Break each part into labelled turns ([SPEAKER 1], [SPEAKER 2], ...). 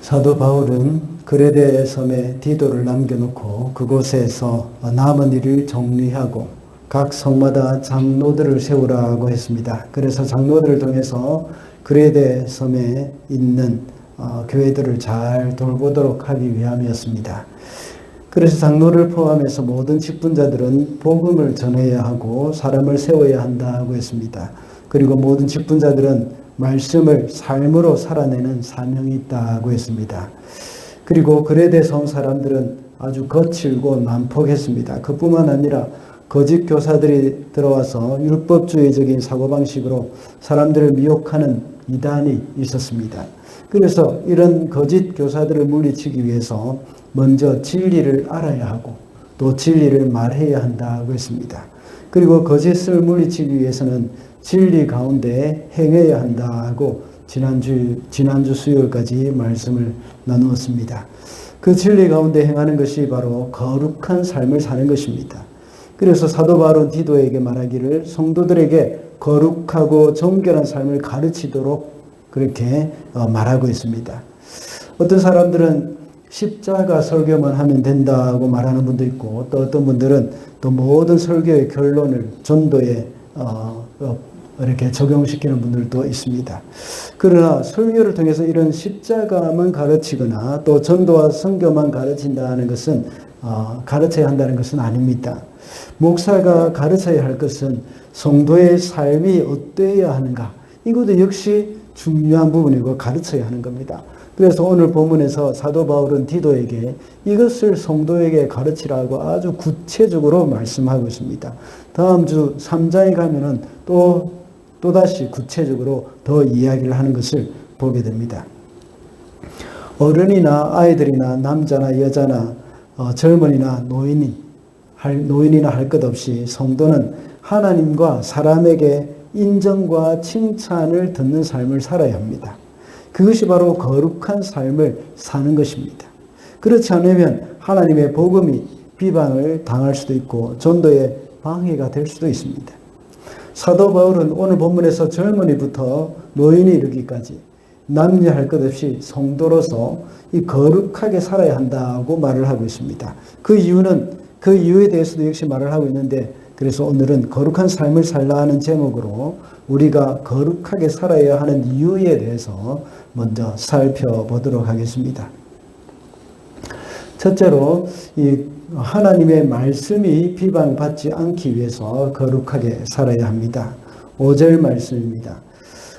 [SPEAKER 1] 사도 바울은 그레데 섬에 디도를 남겨놓고 그곳에서 남은 일을 정리하고 각 성마다 장로들을 세우라고 했습니다. 그래서 장로들을 통해서 그레데 섬에 있는 교회들을 잘 돌보도록 하기 위함이었습니다. 그래서 장로를 포함해서 모든 직분자들은 복음을 전해야 하고 사람을 세워야 한다고 했습니다. 그리고 모든 직분자들은 말씀을 삶으로 살아내는 사명이 있다고 했습니다. 그리고 그레데 섬 사람들은 아주 거칠고 난폭했습니다. 그뿐만 아니라 거짓 교사들이 들어와서 율법주의적인 사고방식으로 사람들을 미혹하는 이단이 있었습니다. 그래서 이런 거짓 교사들을 물리치기 위해서 먼저 진리를 알아야 하고 또 진리를 말해야 한다고 했습니다. 그리고 거짓을 물리치기 위해서는 진리 가운데 행해야 한다고 지난주 수요일까지 말씀을 나누었습니다. 그 진리 가운데 행하는 것이 바로 거룩한 삶을 사는 것입니다. 그래서 사도 바울은 디도에게 말하기를 성도들에게 거룩하고 정결한 삶을 가르치도록 그렇게 말하고 있습니다. 어떤 사람들은 십자가 설교만 하면 된다고 말하는 분도 있고 또 어떤 분들은 또 모든 설교의 결론을 전도에 이렇게 적용시키는 분들도 있습니다. 그러나 설교를 통해서 이런 십자가만 가르치거나 또 전도와 선교만 가르친다는 것은 가르쳐야 한다는 것은 아닙니다. 목사가 가르쳐야 할 것은 성도의 삶이 어떠해야 하는가, 이것도 역시 중요한 부분이고 가르쳐야 하는 겁니다. 그래서 오늘 본문에서 사도 바울은 디도에게 이것을 성도에게 가르치라고 아주 구체적으로 말씀하고 있습니다. 다음 주 3장에 가면은 또다시 구체적으로 더 이야기를 하는 것을 보게 됩니다. 어른이나 아이들이나 남자나 여자나 젊은이나 노인이나 할 것 없이 성도는 하나님과 사람에게 인정과 칭찬을 듣는 삶을 살아야 합니다. 그것이 바로 거룩한 삶을 사는 것입니다. 그렇지 않으면 하나님의 복음이 비방을 당할 수도 있고 전도에 방해가 될 수도 있습니다. 사도 바울은 오늘 본문에서 젊은이부터 노인이 이르기까지 남녀 할 것 없이 성도로서 이 거룩하게 살아야 한다고 말을 하고 있습니다. 그 이유에 대해서도 역시 말을 하고 있는데, 그래서 오늘은 거룩한 삶을 살라 하는 제목으로 우리가 거룩하게 살아야 하는 이유에 대해서 먼저 살펴보도록 하겠습니다. 첫째로 이 하나님의 말씀이 비방받지 않기 위해서 거룩하게 살아야 합니다. 5절 말씀입니다.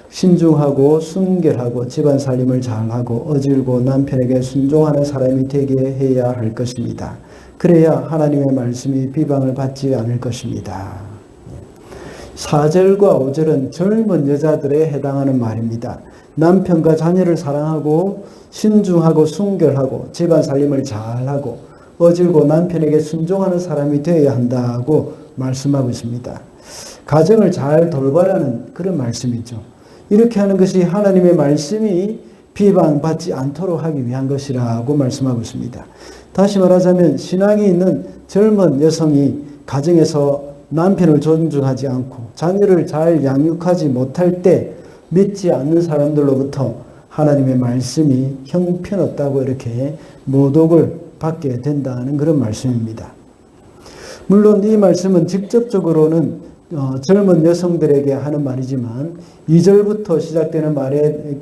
[SPEAKER 1] 신중하고 순결하고 집안 살림을 잘하고 어질고 남편에게 순종하는 사람이 되게 해야 할 것입니다. 그래야 하나님의 말씀이 비방을 받지 않을 것입니다. 4절과 5절은 젊은 여자들에 해당하는 말입니다. 남편과 자녀를 사랑하고 신중하고 순결하고 집안 살림을 잘하고 어질고 남편에게 순종하는 사람이 되어야 한다고 말씀하고 있습니다. 가정을 잘 돌봐라는 그런 말씀이죠. 이렇게 하는 것이 하나님의 말씀이 비방받지 않도록 하기 위한 것이라고 말씀하고 있습니다. 다시 말하자면 신앙이 있는 젊은 여성이 가정에서 남편을 존중하지 않고 자녀를 잘 양육하지 못할 때 믿지 않는 사람들로부터 하나님의 말씀이 형편없다고 이렇게 모독을 받게 된다는 그런 말씀입니다. 물론 이 말씀은 직접적으로는 젊은 여성들에게 하는 말이지만 2절부터 시작되는 말에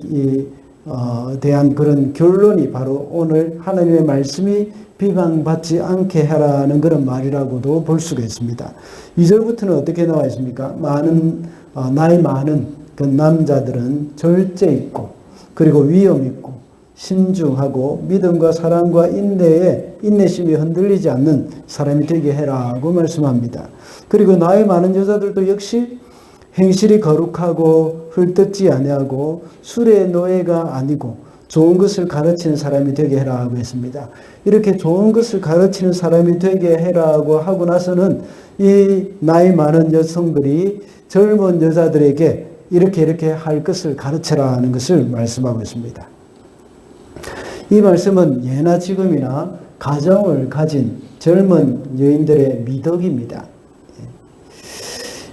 [SPEAKER 1] 대한 그런 결론이 바로 오늘 하나님의 말씀이 비방받지 않게 하라는 그런 말이라고도 볼 수가 있습니다. 2절부터는 어떻게 나와 있습니까? 나이 많은 그 남자들은 절제 있고 그리고 위엄 있고 신중하고 믿음과 사랑과 인내심이 흔들리지 않는 사람이 되게 해라고 말씀합니다. 그리고 나이 많은 여자들도 역시 행실이 거룩하고 헐뜯지 아니하고 술의 노예가 아니고 좋은 것을 가르치는 사람이 되게 해라고 했습니다. 이렇게 좋은 것을 가르치는 사람이 되게 해라고 하고 나서는 이 나이 많은 여성들이 젊은 여자들에게 이렇게 할 것을 가르쳐라는 것을 말씀하고 있습니다. 이 말씀은 예나 지금이나 가정을 가진 젊은 여인들의 미덕입니다.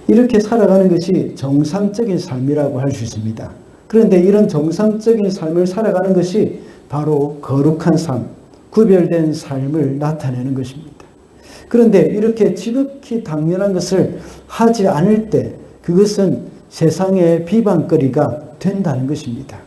[SPEAKER 1] 이렇게 살아가는 것이 정상적인 삶이라고 할 수 있습니다. 그런데 이런 정상적인 삶을 살아가는 것이 바로 거룩한 삶, 구별된 삶을 나타내는 것입니다. 그런데 이렇게 지극히 당연한 것을 하지 않을 때 그것은 세상의 비방거리가 된다는 것입니다.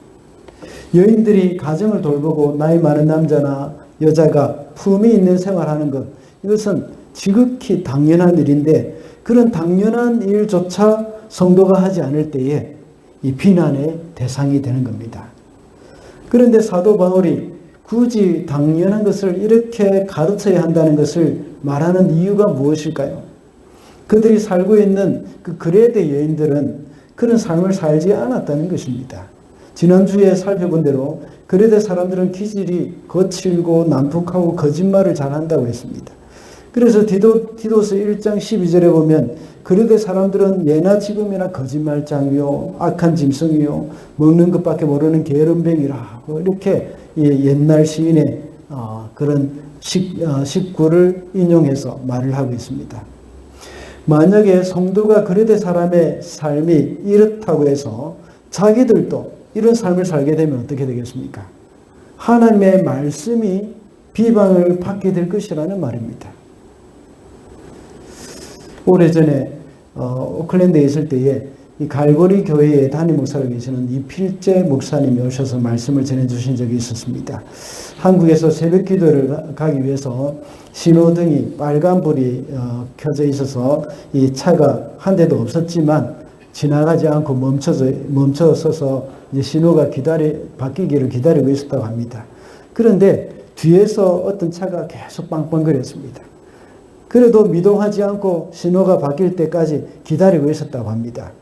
[SPEAKER 1] 여인들이 가정을 돌보고 나이 많은 남자나 여자가 품위 있는 생활하는 것, 이것은 지극히 당연한 일인데 그런 당연한 일조차 성도가 하지 않을 때에 이 비난의 대상이 되는 겁니다. 그런데 사도 바울이 굳이 당연한 것을 이렇게 가르쳐야 한다는 것을 말하는 이유가 무엇일까요? 그들이 살고 있는 그 그레데 여인들은 그런 삶을 살지 않았다는 것입니다. 지난주에 살펴본 대로 그레데 사람들은 기질이 거칠고 난폭하고 거짓말을 잘한다고 했습니다. 그래서 디도스 1장 12절에 보면 그레데 사람들은 예나 지금이나 거짓말장이요 악한 짐승이요 먹는 것밖에 모르는 게으름뱅이라 이렇게 옛날 시인의 그런 식구를 인용해서 말을 하고 있습니다. 만약에 성도가 그레데 사람의 삶이 이렇다고 해서 자기들도 이런 삶을 살게 되면 어떻게 되겠습니까? 하나님의 말씀이 비방을 받게 될 것이라는 말입니다. 오래전에 오클랜드에 있을 때에 이 갈보리 교회의 담임 목사로 계시는 이필재 목사님이 오셔서 말씀을 전해주신 적이 있었습니다. 한국에서 새벽 기도를 가기 위해서 신호등이 빨간불이 켜져 있어서 이 차가 한 대도 없었지만 지나가지 않고 멈춰서서 이제 신호가 바뀌기를 기다리고 있었다고 합니다. 그런데 뒤에서 어떤 차가 계속 빵빵거렸습니다. 그래도 미동하지 않고 신호가 바뀔 때까지 기다리고 있었다고 합니다.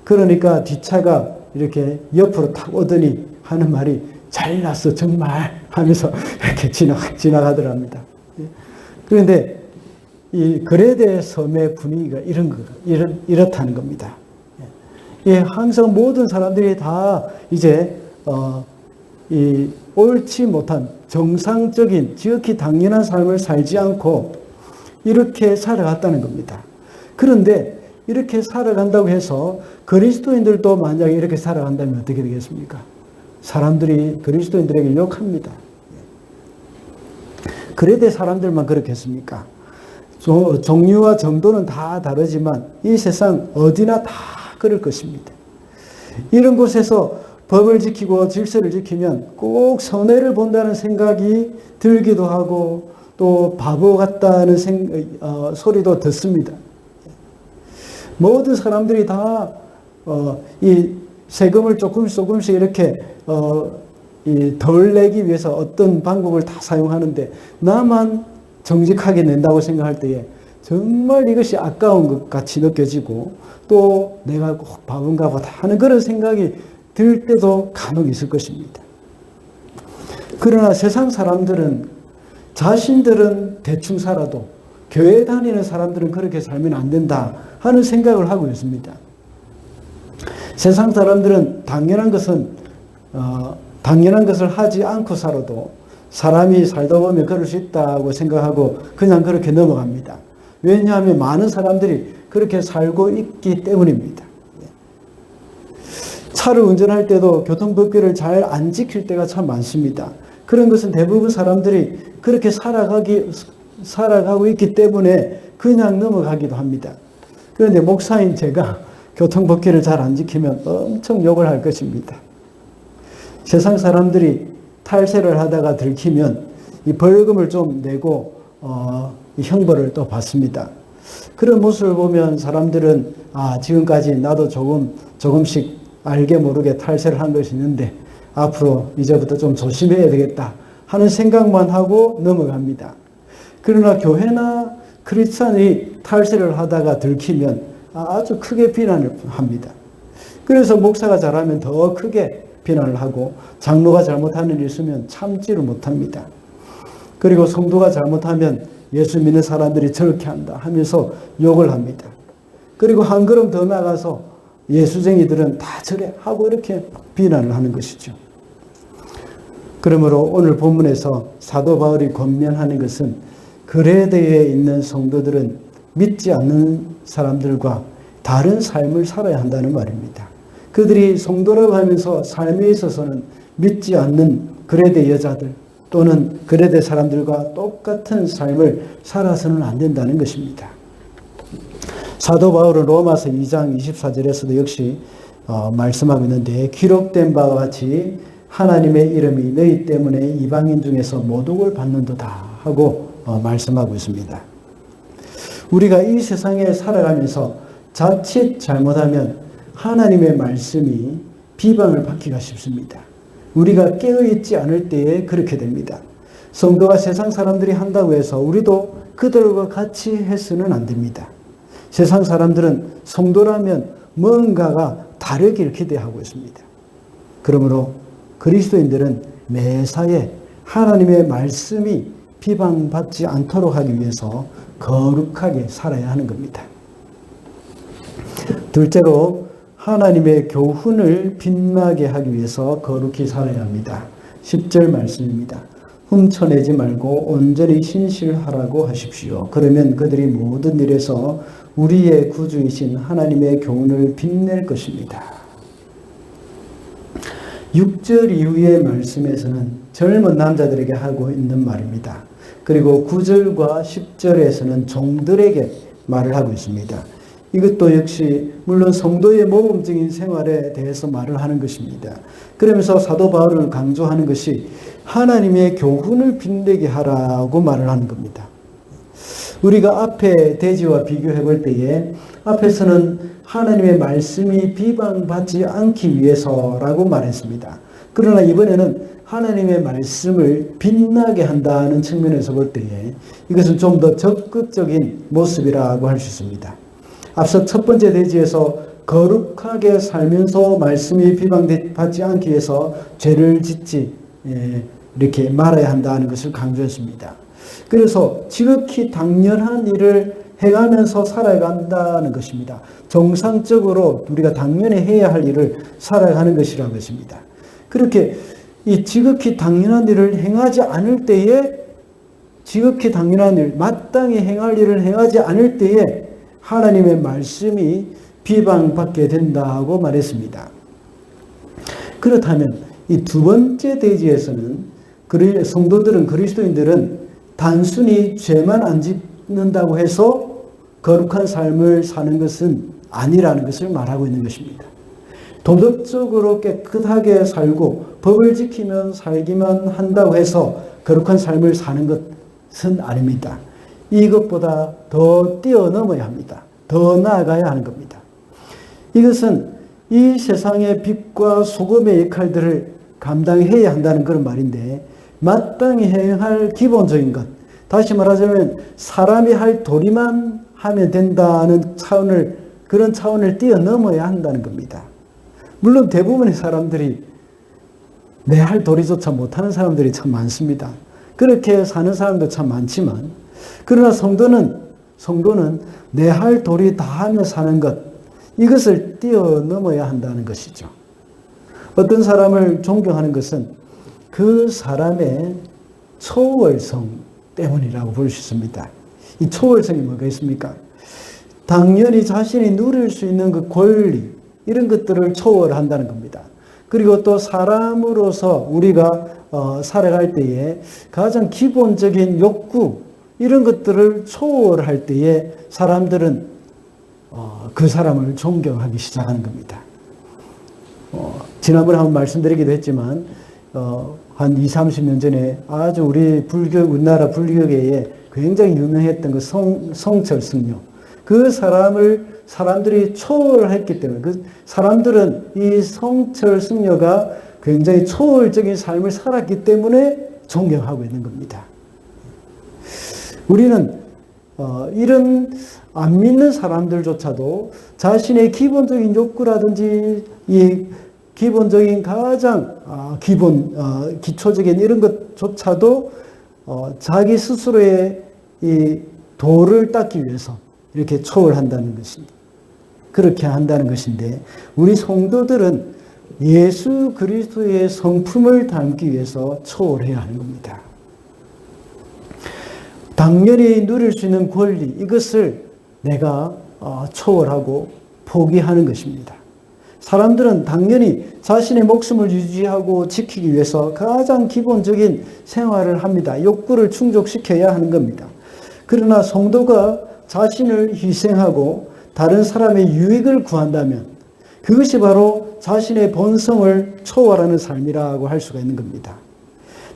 [SPEAKER 1] 그러니까 뒷차가 이렇게 옆으로 탁 오더니 하는 말이 잘났어 정말 하면서 이렇게 지나가더랍니다. 그런데 이 그레데 섬의 분위기가 이렇다는 겁니다. 항상 모든 사람들이 다 이제 이 옳지 못한 정상적인 지극히 당연한 삶을 살지 않고 이렇게 살아갔다는 겁니다. 그런데 이렇게 살아간다고 해서 그리스도인들도 만약에 이렇게 살아간다면 어떻게 되겠습니까? 사람들이 그리스도인들에게 욕합니다. 그레데 사람들만 그렇겠습니까? 종류와 정도는 다 다르지만 이 세상 어디나 다 그럴 것입니다. 이런 곳에서 법을 지키고 질서를 지키면 꼭 손해를 본다는 생각이 들기도 하고 또 바보 같다는 소리도 듣습니다. 모든 사람들이 다 이 세금을 조금씩 이렇게 덜 내기 위해서 어떤 방법을 다 사용하는데 나만 정직하게 낸다고 생각할 때에 정말 이것이 아까운 것 같이 느껴지고 또 내가 꼭 바본가 보다 하는 그런 생각이 들 때도 간혹 있을 것입니다. 그러나 세상 사람들은 자신들은 대충 살아도 교회 다니는 사람들은 그렇게 살면 안 된다 하는 생각을 하고 있습니다. 세상 사람들은 당연한 것을 하지 않고 살아도 사람이 살다 보면 그럴 수 있다고 생각하고 그냥 그렇게 넘어갑니다. 왜냐하면 많은 사람들이 그렇게 살고 있기 때문입니다. 차를 운전할 때도 교통법규를 잘 안 지킬 때가 참 많습니다. 그런 것은 대부분 사람들이 그렇게 살아가고 있기 때문에 그냥 넘어가기도 합니다. 그런데 목사인 제가 교통법규를 잘 안 지키면 엄청 욕을 할 것입니다. 세상 사람들이 탈세를 하다가 들키면 이 벌금을 좀 내고 이 형벌을 또 받습니다. 그런 모습을 보면 사람들은 지금까지 나도 조금씩 알게 모르게 탈세를 한 것이 있는데 앞으로 이제부터 좀 조심해야 되겠다 하는 생각만 하고 넘어갑니다. 그러나 교회나 크리스찬이 탈세를 하다가 들키면 아주 크게 비난을 합니다. 그래서 목사가 잘하면 더 크게 비난을 하고 장로가 잘못하는 일이 있으면 참지를 못합니다. 그리고 성도가 잘못하면 예수 믿는 사람들이 저렇게 한다 하면서 욕을 합니다. 그리고 한 걸음 더 나가서 예수쟁이들은 다 저래 하고 이렇게 비난을 하는 것이죠. 그러므로 오늘 본문에서 사도 바울이 권면하는 것은 그레데에 있는 성도들은 믿지 않는 사람들과 다른 삶을 살아야 한다는 말입니다. 그들이 성도라고 하면서 삶에 있어서는 믿지 않는 그레데 여자들 또는 그레데 사람들과 똑같은 삶을 살아서는 안 된다는 것입니다. 사도 바울은 로마서 2장 24절에서도 역시 말씀하고 있는데 기록된 바와 같이 하나님의 이름이 너희 때문에 이방인 중에서 모독을 받는도다 하고 말씀하고 있습니다. 우리가 이 세상에 살아가면서 자칫 잘못하면 하나님의 말씀이 비방을 받기가 쉽습니다. 우리가 깨어있지 않을 때에 그렇게 됩니다. 성도가 세상 사람들이 한다고 해서 우리도 그들과 같이 해서는 안 됩니다. 세상 사람들은 성도라면 뭔가가 다르게 기대하고 있습니다. 그러므로 그리스도인들은 매사에 하나님의 말씀이 비방받지 않도록 하기 위해서 거룩하게 살아야 하는 겁니다. 둘째로 하나님의 교훈을 빛나게 하기 위해서 거룩히 살아야 합니다. 10절 말씀입니다. 훔쳐내지 말고 온전히 신실하라고 하십시오. 그러면 그들이 모든 일에서 우리의 구주이신 하나님의 교훈을 빛낼 것입니다. 6절 이후의 말씀에서는 젊은 남자들에게 하고 있는 말입니다. 그리고 9절과 10절에서는 종들에게 말을 하고 있습니다. 이것도 역시 물론 성도의 모범적인 생활에 대해서 말을 하는 것입니다. 그러면서 사도 바울을 강조하는 것이 하나님의 교훈을 빛내게 하라고 말을 하는 겁니다. 우리가 앞에 대지와 비교해 볼 때에 앞에서는 하나님의 말씀이 비방받지 않기 위해서라고 말했습니다. 그러나 이번에는 하나님의 말씀을 빛나게 한다는 측면에서 볼 때에 이것은 좀 더 적극적인 모습이라고 할 수 있습니다. 앞서 첫 번째 대지에서 거룩하게 살면서 말씀이 비방받지 않기 위해서 죄를 짓지 이렇게 말아야 한다는 것을 강조했습니다. 그래서 지극히 당연한 일을 행하면서 살아간다는 것입니다. 정상적으로 우리가 당연히 해야 할 일을 살아가는 것이라는 것입니다. 그렇게 이 지극히 당연한 일을 행하지 않을 때에 지극히 당연한 일, 마땅히 행할 일을 행하지 않을 때에 하나님의 말씀이 비방받게 된다고 말했습니다. 그렇다면 이 두 번째 대지에서는 성도들은 그리스도인들은 단순히 죄만 안 짓는다고 해서 거룩한 삶을 사는 것은 아니라는 것을 말하고 있는 것입니다. 도덕적으로 깨끗하게 살고 법을 지키면 살기만 한다고 해서 거룩한 삶을 사는 것은 아닙니다. 이것보다 더 뛰어넘어야 합니다. 더 나아가야 하는 겁니다. 이것은 이 세상의 빛과 소금의 역할들을 감당해야 한다는 그런 말인데 마땅히 행할 기본적인 것, 다시 말하자면 사람이 할 도리만 하면 된다는 그런 차원을 뛰어넘어야 한다는 겁니다. 물론 대부분의 사람들이 내 할 도리조차 못하는 사람들이 참 많습니다. 그렇게 사는 사람도 참 많지만 그러나 성도는 내 할 도리 다 하며 사는 것, 이것을 뛰어넘어야 한다는 것이죠. 어떤 사람을 존경하는 것은 그 사람의 초월성 때문이라고 볼 수 있습니다. 이 초월성이 뭐가 있습니까? 당연히 자신이 누릴 수 있는 그 권리, 이런 것들을 초월한다는 겁니다. 그리고 또 사람으로서 우리가 살아갈 때에 가장 기본적인 욕구, 이런 것들을 초월할 때에 사람들은 그 사람을 존경하기 시작하는 겁니다. 지난번에 한번 말씀드리기도 했지만 한 20, 30년 전에 아주 우리나라 불교계에 굉장히 유명했던 그 성철 승려, 그 사람들이 초월했기 때문에 그 사람들은 이 성철 승려가 굉장히 초월적인 삶을 살았기 때문에 존경하고 있는 겁니다. 우리는 이런 안 믿는 사람들조차도 자신의 기본적인 욕구라든지 이 기본적인 가장 기초적인 이런 것조차도 자기 스스로의 이 도를 닦기 위해서 이렇게 초월한다는 것입니다. 그렇게 한다는 것인데 우리 성도들은 예수 그리스도의 성품을 담기 위해서 초월해야 하는 겁니다. 당연히 누릴 수 있는 권리, 이것을 내가 초월하고 포기하는 것입니다. 사람들은 당연히 자신의 목숨을 유지하고 지키기 위해서 가장 기본적인 생활을 합니다. 욕구를 충족시켜야 하는 겁니다. 그러나 성도가 자신을 희생하고 다른 사람의 유익을 구한다면 그것이 바로 자신의 본성을 초월하는 삶이라고 할 수가 있는 겁니다.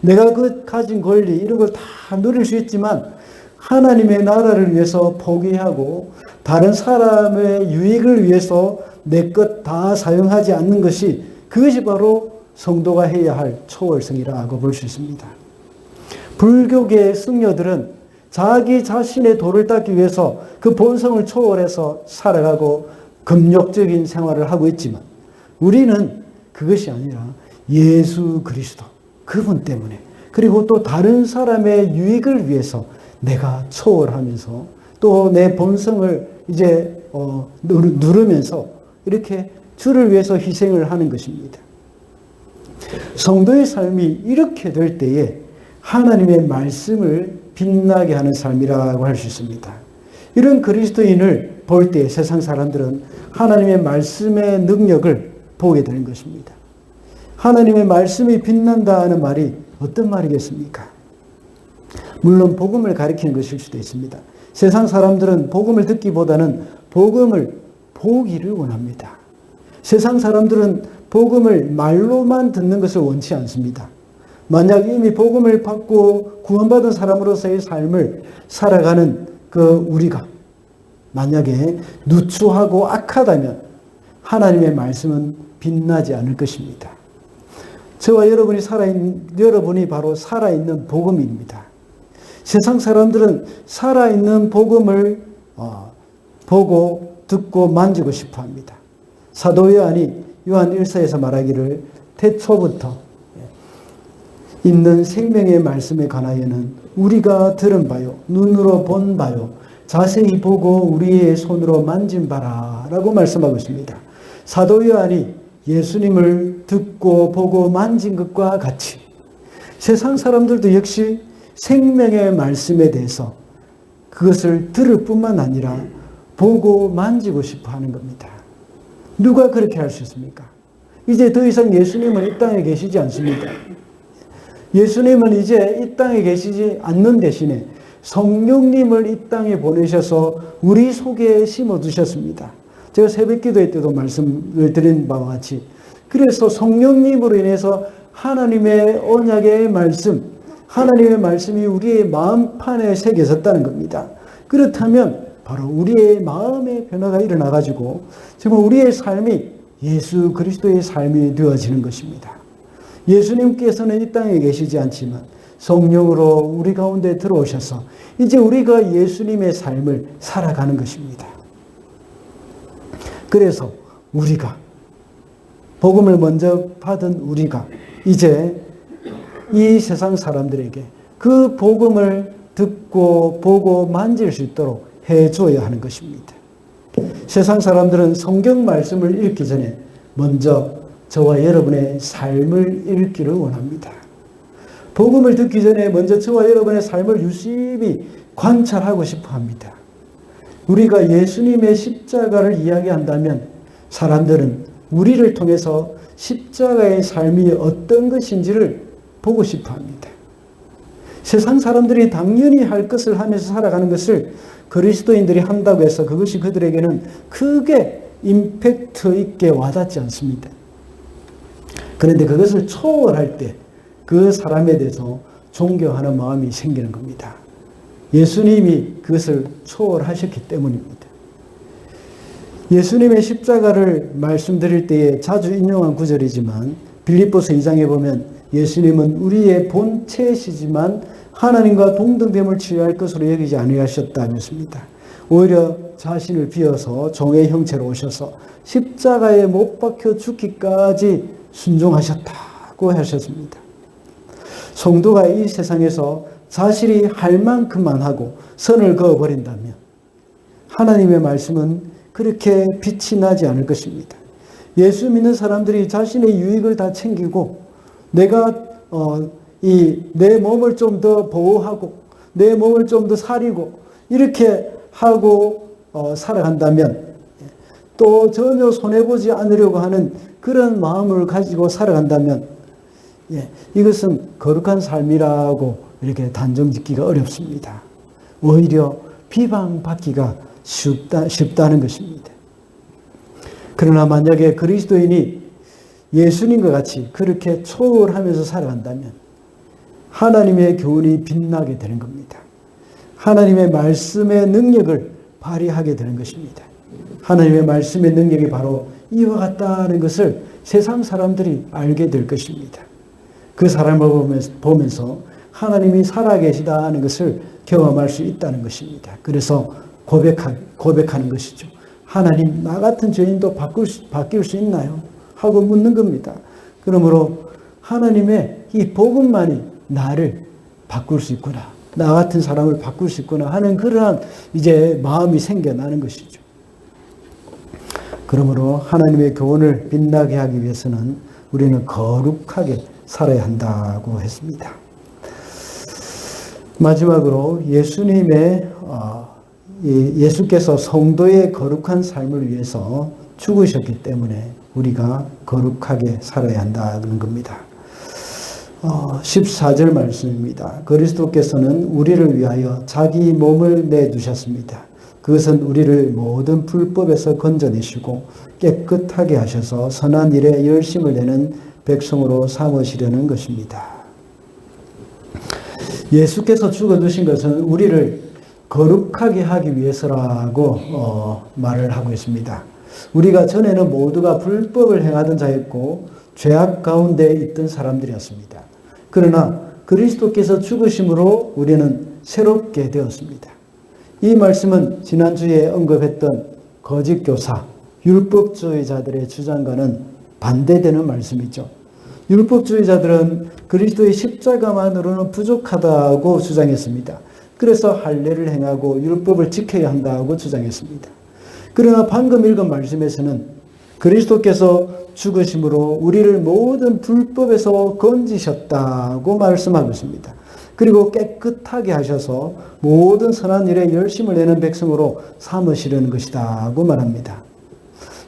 [SPEAKER 1] 내가 그 가진 권리 이런 걸 다 누릴 수 있지만 하나님의 나라를 위해서 포기하고 다른 사람의 유익을 위해서 내 것 다 사용하지 않는 것이 그것이 바로 성도가 해야 할 초월성이라고 볼 수 있습니다. 불교계의 승려들은 자기 자신의 도를 닦기 위해서 그 본성을 초월해서 살아가고 금욕적인 생활을 하고 있지만 우리는 그것이 아니라 예수 그리스도 그분 때문에 그리고 또 다른 사람의 유익을 위해서 내가 초월하면서 또 내 본성을 이제 누르면서 이렇게 주를 위해서 희생을 하는 것입니다. 성도의 삶이 이렇게 될 때에 하나님의 말씀을 빛나게 하는 삶이라고 할 수 있습니다. 이런 그리스도인을 볼 때 세상 사람들은 하나님의 말씀의 능력을 보게 되는 것입니다. 하나님의 말씀이 빛난다는 말이 어떤 말이겠습니까? 물론 복음을 가리키는 것일 수도 있습니다. 세상 사람들은 복음을 듣기보다는 복음을 보기를 원합니다. 세상 사람들은 복음을 말로만 듣는 것을 원치 않습니다. 만약 이미 복음을 받고 구원받은 사람으로서의 삶을 살아가는 그 우리가 만약에 누추하고 악하다면 하나님의 말씀은 빛나지 않을 것입니다. 저와 여러분이 바로 살아있는 복음입니다. 세상 사람들은 살아있는 복음을 보고 듣고 만지고 싶어 합니다. 사도 요한이 요한 1서에서 말하기를 태초부터 있는 생명의 말씀에 관하여는 우리가 들은 바요 눈으로 본 바요 자세히 보고 우리의 손으로 만진 바라 라고 말씀하고 있습니다. 사도 요한이 예수님을 듣고 보고 만진 것과 같이 세상 사람들도 역시 생명의 말씀에 대해서 그것을 들을 뿐만 아니라 보고 만지고 싶어 하는 겁니다. 누가 그렇게 할 수 있습니까? 이제 더 이상 예수님은 이 땅에 계시지 않습니다. 예수님은 이제 이 땅에 계시지 않는 대신에 성령님을 이 땅에 보내셔서 우리 속에 심어두셨습니다. 제가 새벽기도회 때도 말씀을 드린 바와 같이 그래서 성령님으로 인해서 하나님의 언약의 말씀, 하나님의 말씀이 우리의 마음판에 새겨졌다는 겁니다. 그렇다면 바로 우리의 마음의 변화가 일어나가지고 정말 우리의 삶이 예수 그리스도의 삶이 되어지는 것입니다. 예수님께서는 이 땅에 계시지 않지만 성령으로 우리 가운데 들어오셔서 이제 우리가 예수님의 삶을 살아가는 것입니다. 그래서 우리가 복음을 먼저 받은 우리가 이제 이 세상 사람들에게 그 복음을 듣고 보고 만질 수 있도록 해줘야 하는 것입니다. 세상 사람들은 성경 말씀을 읽기 전에 먼저 저와 여러분의 삶을 읽기를 원합니다. 복음을 듣기 전에 먼저 저와 여러분의 삶을 유심히 관찰하고 싶어 합니다. 우리가 예수님의 십자가를 이야기한다면 사람들은 우리를 통해서 십자가의 삶이 어떤 것인지를 보고 싶어 합니다. 세상 사람들이 당연히 할 것을 하면서 살아가는 것을 그리스도인들이 한다고 해서 그것이 그들에게는 크게 임팩트 있게 와닿지 않습니다. 그런데 그것을 초월할 때 그 사람에 대해서 존경하는 마음이 생기는 겁니다. 예수님이 그것을 초월하셨기 때문입니다. 예수님의 십자가를 말씀드릴 때에 자주 인용한 구절이지만 빌립보서 2장에 보면 예수님은 우리의 본체시지만 하나님과 동등됨을 취할 것으로 여기지 아니하셨다면습니다. 오히려 자신을 비어서 종의 형체로 오셔서 십자가에 못 박혀 죽기까지 순종하셨다고 하셨습니다. 성도가 이 세상에서 자신이 할 만큼만 하고 선을 그어버린다면 하나님의 말씀은 그렇게 빛이 나지 않을 것입니다. 예수 믿는 사람들이 자신의 유익을 다 챙기고 내가 내 몸을 좀 더 보호하고 내 몸을 좀 더 사리고 이렇게 하고 살아간다면 또 전혀 손해보지 않으려고 하는 그런 마음을 가지고 살아간다면 이것은 거룩한 삶이라고 이렇게 단정 짓기가 어렵습니다. 오히려 비방받기가 쉽다는 것입니다. 그러나 만약에 그리스도인이 예수님과 같이 그렇게 초월하면서 살아간다면 하나님의 교훈이 빛나게 되는 겁니다. 하나님의 말씀의 능력을 발휘하게 되는 것입니다. 하나님의 말씀의 능력이 바로 이와 같다는 것을 세상 사람들이 알게 될 것입니다. 그 사람을 보면서 하나님이 살아계시다는 것을 경험할 수 있다는 것입니다. 그래서 고백하는 것이죠. 하나님, 나 같은 죄인도 바뀔 수 있나요? 하고 묻는 겁니다. 그러므로 하나님의 이 복음만이 나를 바꿀 수 있구나. 나 같은 사람을 바꿀 수 있구나 하는 그러한 이제 마음이 생겨나는 것이죠. 그러므로 하나님의 교훈을 빛나게 하기 위해서는 우리는 거룩하게 살아야 한다고 했습니다. 마지막으로 예수께서 성도의 거룩한 삶을 위해서 죽으셨기 때문에 우리가 거룩하게 살아야 한다는 겁니다. 14절 말씀입니다. 그리스도께서는 우리를 위하여 자기 몸을 내두셨습니다. 그것은 우리를 모든 불법에서 건져내시고 깨끗하게 하셔서 선한 일에 열심을 내는 백성으로 삼으시려는 것입니다. 예수께서 죽어두신 것은 우리를 거룩하게 하기 위해서라고 말을 하고 있습니다. 우리가 전에는 모두가 불법을 행하던 자였고 죄악 가운데 있던 사람들이었습니다. 그러나 그리스도께서 죽으심으로 우리는 새롭게 되었습니다. 이 말씀은 지난주에 언급했던 거짓 교사, 율법주의자들의 주장과는 반대되는 말씀이죠. 율법주의자들은 그리스도의 십자가만으로는 부족하다고 주장했습니다. 그래서 할례를 행하고 율법을 지켜야 한다고 주장했습니다. 그러나 방금 읽은 말씀에서는 그리스도께서 죽으심으로 우리를 모든 불법에서 건지셨다고 말씀하고 있습니다. 그리고 깨끗하게 하셔서 모든 선한 일에 열심을 내는 백성으로 삼으시려는 것이다고 말합니다.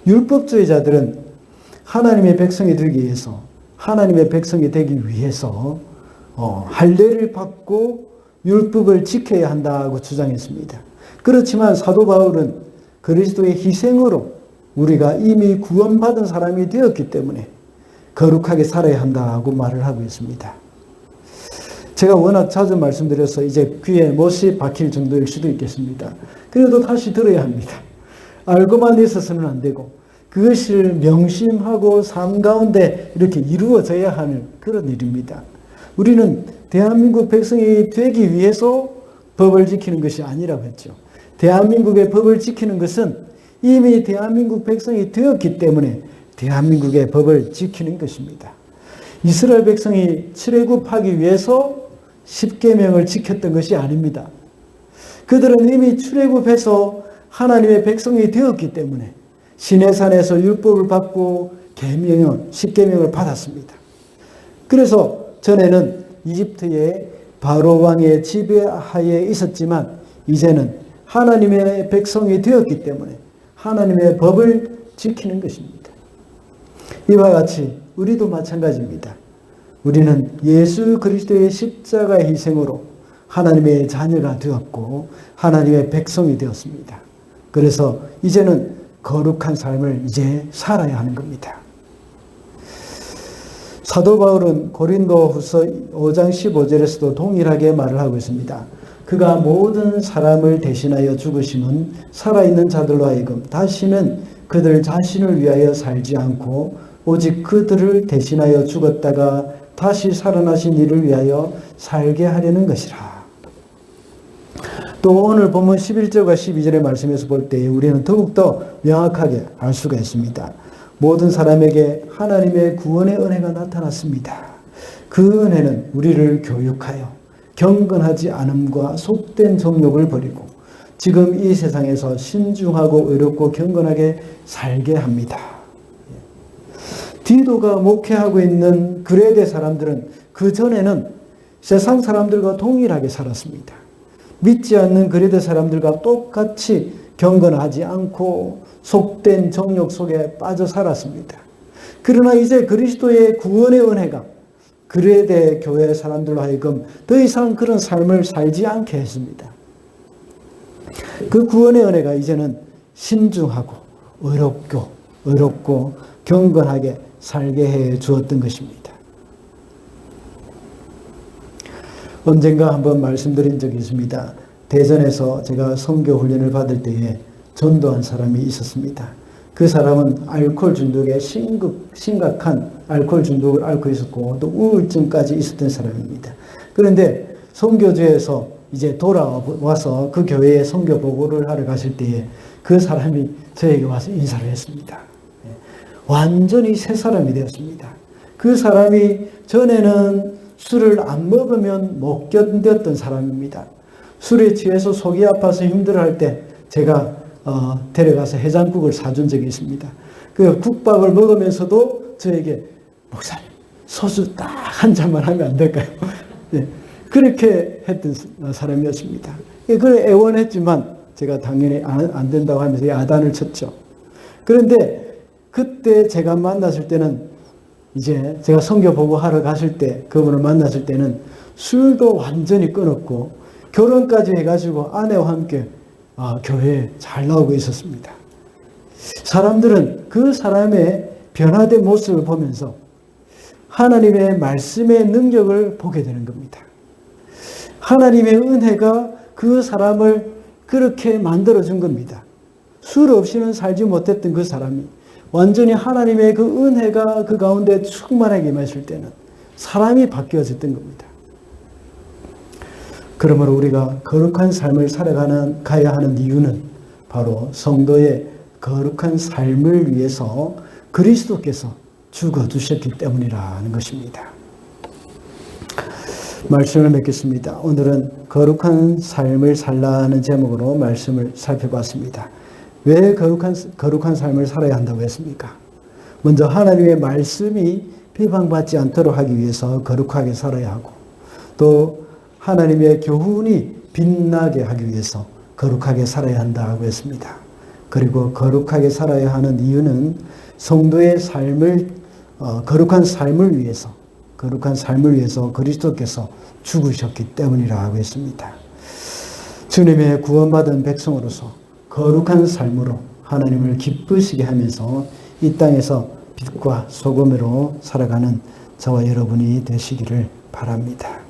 [SPEAKER 1] 율법주의자들은 하나님의 백성이 되기 위해서 할례를 받고 율법을 지켜야 한다고 주장했습니다. 그렇지만 사도 바울은 그리스도의 희생으로 우리가 이미 구원받은 사람이 되었기 때문에 거룩하게 살아야 한다고 말을 하고 있습니다. 제가 워낙 자주 말씀드려서 이제 귀에 못이 박힐 정도일 수도 있겠습니다. 그래도 다시 들어야 합니다. 알고만 있어서는 안 되고 그것을 명심하고 삶 가운데 이렇게 이루어져야 하는 그런 일입니다. 우리는 대한민국 백성이 되기 위해서 법을 지키는 것이 아니라고 했죠. 대한민국의 법을 지키는 것은 이미 대한민국 백성이 되었기 때문에 대한민국의 법을 지키는 것입니다. 이스라엘 백성이 출애굽하기 위해서 십계명을 지켰던 것이 아닙니다. 그들은 이미 출애굽해서 하나님의 백성이 되었기 때문에 시내산에서 율법을 받고 십계명을 받았습니다. 그래서 전에는 이집트의 바로 왕의 지배하에 있었지만 이제는 하나님의 백성이 되었기 때문에 하나님의 법을 지키는 것입니다. 이와 같이 우리도 마찬가지입니다. 우리는 예수 그리스도의 십자가의 희생으로 하나님의 자녀가 되었고 하나님의 백성이 되었습니다. 그래서 이제는 거룩한 삶을 이제 살아야 하는 겁니다. 사도 바울은 고린도후서 5장 15절에서도 동일하게 말을 하고 있습니다. 그가 모든 사람을 대신하여 죽으심은 살아있는 자들로 하여금 다시는 그들 자신을 위하여 살지 않고 오직 그들을 대신하여 죽었다가 다시 살아나신 이를 위하여 살게 하려는 것이라. 또 오늘 본문 11절과 12절의 말씀에서 볼 때 우리는 더욱더 명확하게 알 수가 있습니다. 모든 사람에게 하나님의 구원의 은혜가 나타났습니다. 그 은혜는 우리를 교육하여 경건하지 않음과 속된 정욕을 버리고 지금 이 세상에서 신중하고 의롭고 경건하게 살게 합니다. 디도가 목회하고 있는 그레데 사람들은 그 전에는 세상 사람들과 동일하게 살았습니다. 믿지 않는 그레데 사람들과 똑같이 경건하지 않고 속된 정욕 속에 빠져 살았습니다. 그러나 이제 그리스도의 구원의 은혜가 그레데 교회 사람들로 하여금 더 이상 그런 삶을 살지 않게 했습니다. 그 구원의 은혜가 이제는 신중하고 의롭고 경건하게 살게 해 주었던 것입니다. 언젠가 한번 말씀드린 적이 있습니다. 대전에서 제가 선교 훈련을 받을 때에 전도한 사람이 있었습니다. 그 사람은 알코올 중독에 심각한 알코올 중독을 앓고 있었고 또 우울증까지 있었던 사람입니다. 그런데 선교지에서 이제 돌아와서 그 교회에 선교 보고를 하러 가실 때에 그 사람이 저에게 와서 인사를 했습니다. 완전히 새 사람이 되었습니다. 그 사람이 전에는 술을 안 먹으면 못 견뎠던 사람입니다. 술에 취해서 속이 아파서 힘들어할 때 제가 데려가서 해장국을 사준 적이 있습니다. 그 국밥을 먹으면서도 저에게 목사님 소주 딱 한 잔만 하면 안 될까요? 네, 그렇게 했던 사람이었습니다. 그걸 애원했지만 제가 당연히 안 된다고 하면서 야단을 쳤죠. 그런데 그때 제가 만났을 때는 이제 제가 선교 보고하러 갔을 때 그분을 만났을 때는 술도 완전히 끊었고 결혼까지 해가지고 아내와 함께 교회에 잘 나오고 있었습니다. 사람들은 그 사람의 변화된 모습을 보면서 하나님의 말씀의 능력을 보게 되는 겁니다. 하나님의 은혜가 그 사람을 그렇게 만들어준 겁니다. 술 없이는 살지 못했던 그 사람이 완전히 하나님의 그 은혜가 그 가운데 충만하게 임하실 때는 사람이 바뀌어졌던 겁니다. 그러므로 우리가 거룩한 삶을 살아가야 하는 이유는 바로 성도의 거룩한 삶을 위해서 그리스도께서 죽어주셨기 때문이라는 것입니다. 말씀을 맺겠습니다. 오늘은 거룩한 삶을 살라는 제목으로 말씀을 살펴봤습니다. 왜 거룩한 삶을 살아야 한다고 했습니까? 먼저 하나님의 말씀이 비방받지 않도록 하기 위해서 거룩하게 살아야 하고 또 하나님의 교훈이 빛나게 하기 위해서 거룩하게 살아야 한다고 했습니다. 그리고 거룩하게 살아야 하는 이유는 성도의 삶을 거룩한 삶을 위해서 그리스도께서 죽으셨기 때문이라고 했습니다. 주님의 구원받은 백성으로서 거룩한 삶으로 하나님을 기쁘시게 하면서 이 땅에서 빛과 소금으로 살아가는 저와 여러분이 되시기를 바랍니다.